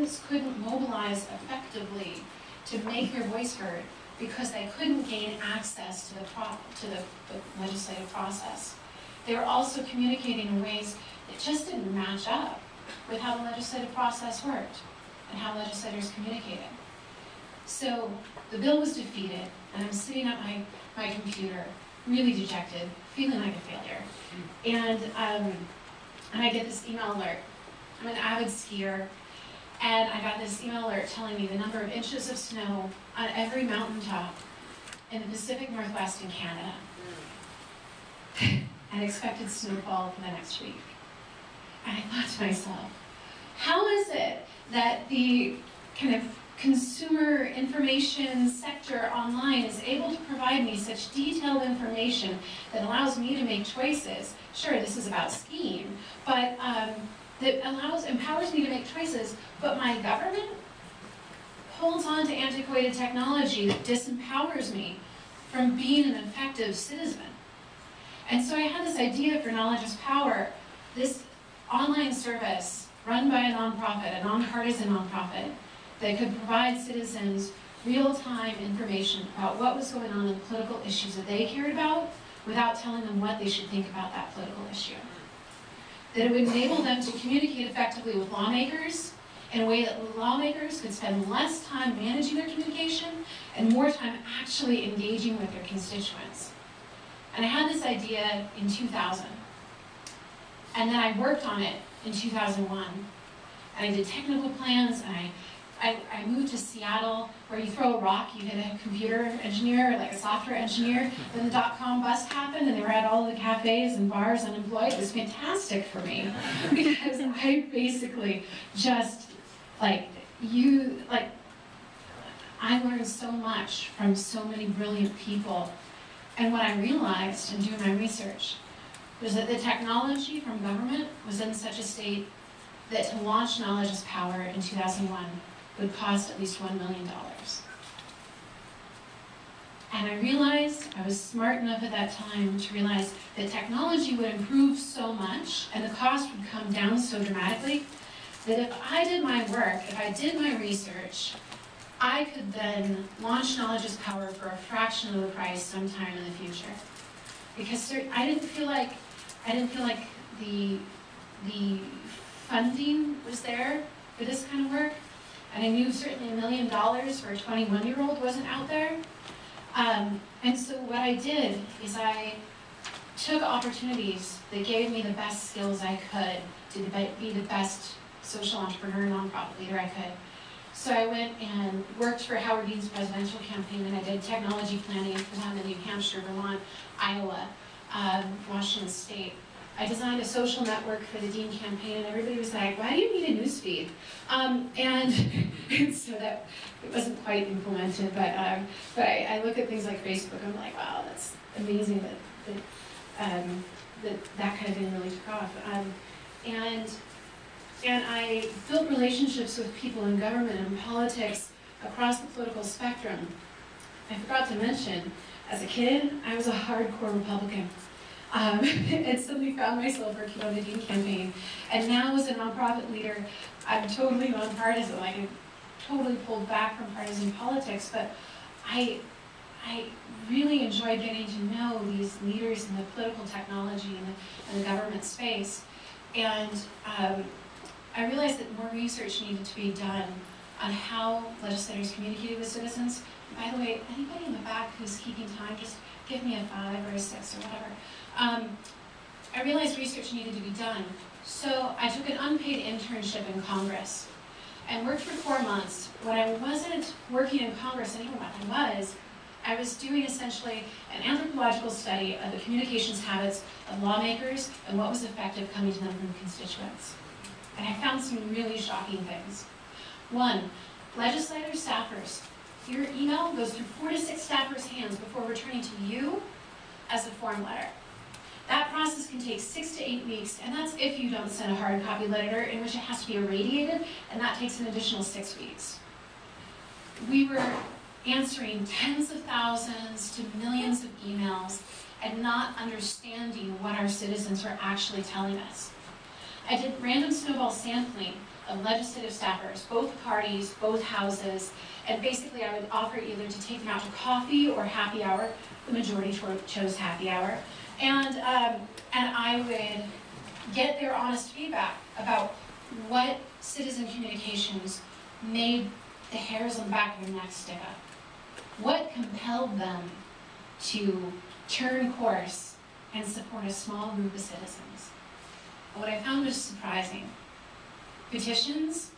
students couldn't mobilize effectively to make their voice heard because they couldn't gain access to the legislative process. They were also communicating in ways that just didn't match up with how the legislative process worked and how legislators communicated. So the bill was defeated, and I'm sitting at my computer, really dejected, feeling like a failure. And I get this email alert. I'm an avid skier, and I got this email alert telling me the number of inches of snow on every mountaintop in the Pacific Northwest in Canada, and expected snowfall for the next week. And I thought to myself, how is it that the kind of consumer information sector online is able to provide me such detailed information that allows me to make choices? Sure, this is about skiing, but that empowers me to make choices, but my government holds on to antiquated technology that disempowers me from being an effective citizen. And so I had this idea for Knowledge is Power, this online service run by a nonprofit, a nonpartisan nonprofit, that could provide citizens real-time information about what was going on in the political issues that they cared about without telling them what they should think about that political issue. That it would enable them to communicate effectively with lawmakers in a way that lawmakers could spend less time managing their communication and more time actually engaging with their constituents. And I had this idea in 2000. And then I worked on it in 2001. And I did technical plans, and I moved to Seattle, where you throw a rock, you hit a computer engineer, like a software engineer. Then the dot-com bust happened, and they were at all the cafes and bars unemployed. It was fantastic for me, because I basically just, I learned so much from so many brilliant people. And what I realized in doing my research was that the technology from government was in such a state that to launch Knowledge is Power in 2001 would cost at least $1 million. And I realized, I was smart enough at that time to realize that technology would improve so much and the cost would come down so dramatically that if I did my work, if I did my research, I could then launch Knowledge is Power for a fraction of the price sometime in the future. Because I didn't feel like the funding was there for this kind of work. And I knew certainly $1 million for a 21-year-old wasn't out there. And so what I did is I took opportunities that gave me the best skills I could to be the best social entrepreneur and nonprofit leader I could. So I went and worked for Howard Dean's presidential campaign, and I did technology planning for them in New Hampshire, Vermont, Iowa, Washington State. I designed a social network for the Dean campaign, and everybody was like, why do you need a newsfeed? And so that it wasn't quite implemented, but I look at things like Facebook, I'm like, wow, that's amazing that kind of thing really took off. And I built relationships with people in government and politics across the political spectrum. I forgot to mention, as a kid, I was a hardcore Republican. And suddenly found myself working on the Dean campaign. And now as a nonprofit leader, I'm totally nonpartisan. Like, I'm totally pulled back from partisan politics, but I really enjoyed getting to know these leaders in the political technology and the government space. And I realized that more research needed to be done on how legislators communicated with citizens. And by the way, anybody in the back who's keeping time, just give me a 5 or a 6 or whatever. I realized research needed to be done. So I took an unpaid internship in Congress and worked for 4 months. When I wasn't working in Congress anymore, I was doing essentially an anthropological study of the communications habits of lawmakers and what was effective coming to them from constituents. And I found some really shocking things. 1, legislators, staffers, your email goes through 4 to 6 staffers' hands before returning to you as a form letter. That process can take 6 to 8 weeks, and that's if you don't send a hard copy letter in which it has to be irradiated, and that takes an additional 6 weeks. We were answering tens of thousands to millions of emails and not understanding what our citizens were actually telling us. I did random snowball sampling of legislative staffers, both parties, both houses, and basically I would offer either to take them out to coffee or happy hour. The majority chose happy hour. And I would get their honest feedback about what citizen communications made the hairs on the back of their neck stick up. What compelled them to turn course and support a small group of citizens? And what I found was surprising. Petitions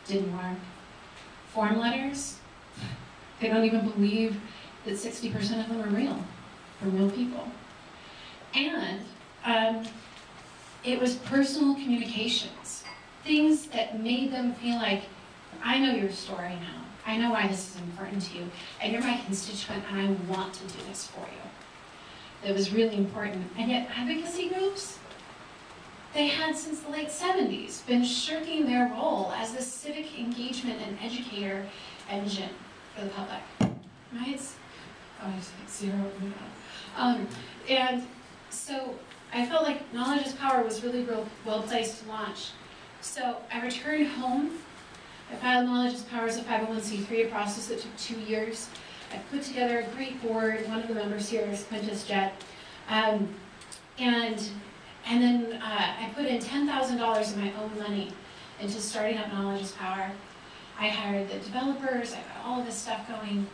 didn't work. Form letters, they don't even believe that 60% of them are real, from real people. And it was personal communications, things that made them feel like, I know your story now. I know why this is important to you, and you're my constituent, and I want to do this for you. It was really important. And yet advocacy groups, they had since the late 70s been shirking their role as the civic engagement and educator engine for the public. Right? Oh, it's like 0. And so I felt like Knowledge is Power was really well placed to launch. So I returned home. I filed Knowledge is Power as a 501c3, a process that took 2 years. I put together a great board. One of the members here is Quintus Jett. And then I put in $10,000 of my own money into starting up Knowledge is Power. I hired the developers, I got all of this stuff going,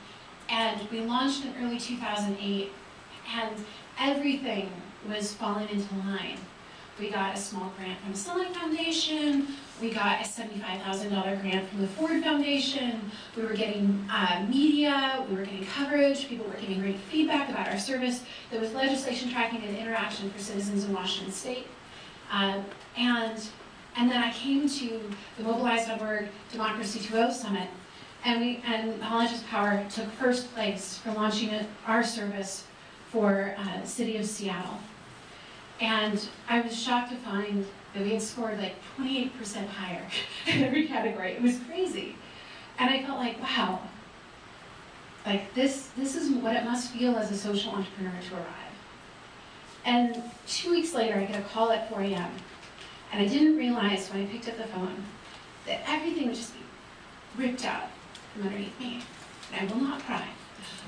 and we launched in early 2008, and everything was falling into line. We got a small grant from the Sunlight Foundation, we got a $75,000 grant from the Ford Foundation, we were getting media, we were getting coverage, people were giving great feedback about our service. There was legislation tracking and interaction for citizens in Washington State. And then I came to the Mobilize.org Democracy 2.0 Summit, and Knowledge is Power took first place for launching our service for the city of Seattle. And I was shocked to find that we had scored like 28% higher in every category. It was crazy. And I felt like, wow, like this is what it must feel as a social entrepreneur to arrive. And 2 weeks later, I get a call at 4 a.m. And I didn't realize when I picked up the phone that everything would just be ripped out from underneath me. And I will not cry.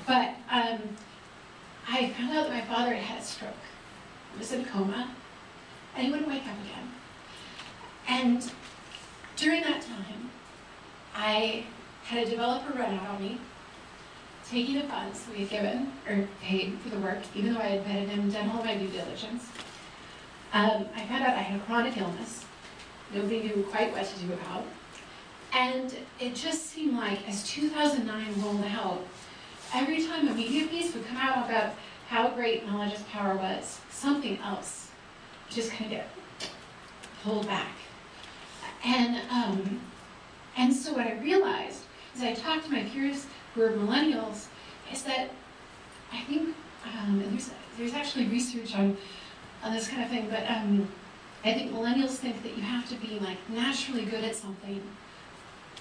But I found out that my father had had a stroke. He was in a coma, and he wouldn't wake up again. And during that time, I had a developer run out on me, taking the funds we had given, or paid for the work, even though I had vetted him and done all my due diligence. I found out I had a chronic illness. Nobody knew quite what to do about. And it just seemed like, as 2009 rolled out, every time a media piece would come out about how great Knowledge is Power was, something else just kind of get pulled back. And so what I realized, as I talked to my peers who are millennials, is that I think, and there's actually research on this kind of thing, but I think millennials think that you have to be like naturally good at something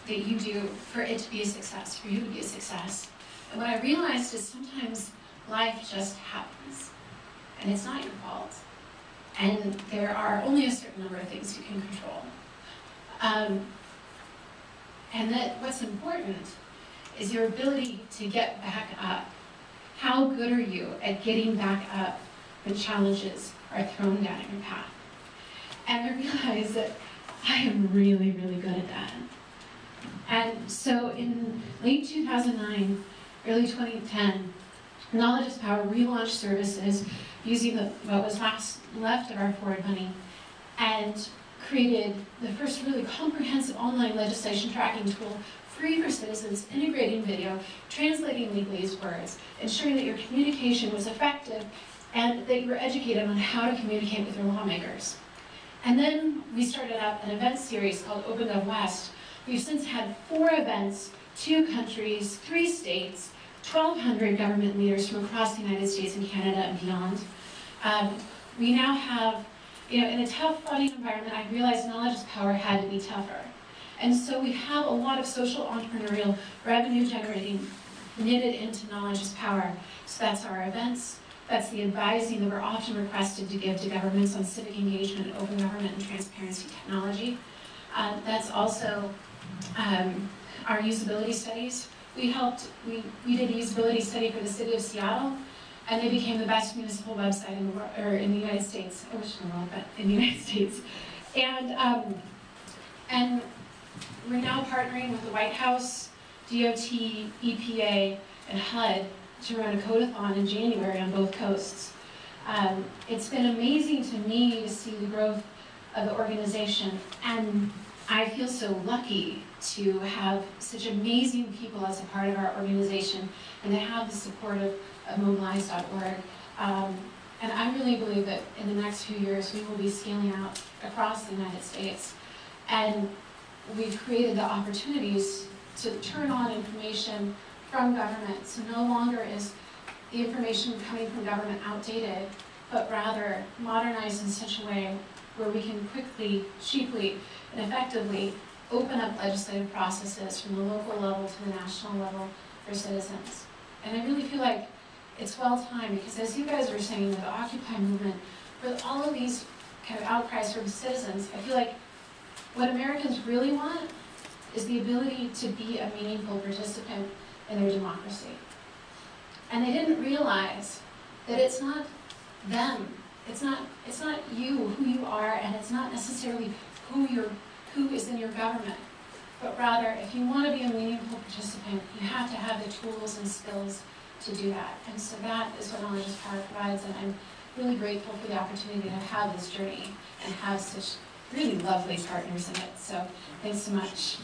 that you do for it to be a success, for you to be a success. And what I realized is sometimes life just happens, and it's not your fault. And there are only a certain number of things you can control. And that what's important is your ability to get back up. How good are you at getting back up when challenges are thrown down your path? And I realized that I am really, really good at that. And so in late 2009, early 2010, Knowledge is Power relaunched services using what was left of our forward money, and created the first really comprehensive online legislation tracking tool, free for citizens, integrating video, translating legalese words, ensuring that your communication was effective, and that you were educated on how to communicate with your lawmakers. And then we started up an event series called OpenGov West. We've since had 4 events, 2 countries, 3 states, 1,200 government leaders from across the United States and Canada and beyond. We now have, in a tough funding environment, I realized Knowledge is Power had to be tougher. And so we have a lot of social entrepreneurial revenue generating knitted into Knowledge is Power. So that's our events, that's the advising that we're often requested to give to governments on civic engagement, open government, and transparency technology. That's also our usability studies. We did a usability study for the city of Seattle, and they became the best municipal website in the world, or in the United States. I wish in the world, but in the United States. And we're now partnering with the White House, DOT, EPA, and HUD to run a code-a-thon in January on both coasts. It's been amazing to me to see the growth of the organization, and I feel so lucky to have such amazing people as a part of our organization and to have the support of mobilize.org. And I really believe that in the next few years we will be scaling out across the United States. And we've created the opportunities to turn on information from government. So no longer is the information coming from government outdated, but rather modernized in such a way where we can quickly, cheaply, and effectively open up legislative processes from the local level to the national level for citizens. And I really feel like it's well timed, because as you guys were saying, the Occupy movement, for all of these kind of outcries from citizens, I feel like what Americans really want is the ability to be a meaningful participant in their democracy. And they didn't realize that it's not them. It's not you, who you are, and it's not necessarily who is in your government. But rather, if you want to be a meaningful participant, you have to have the tools and skills to do that. And so that is what Knowledge is Power provides, and I'm really grateful for the opportunity to have this journey and have such really lovely partners in it. So thanks so much.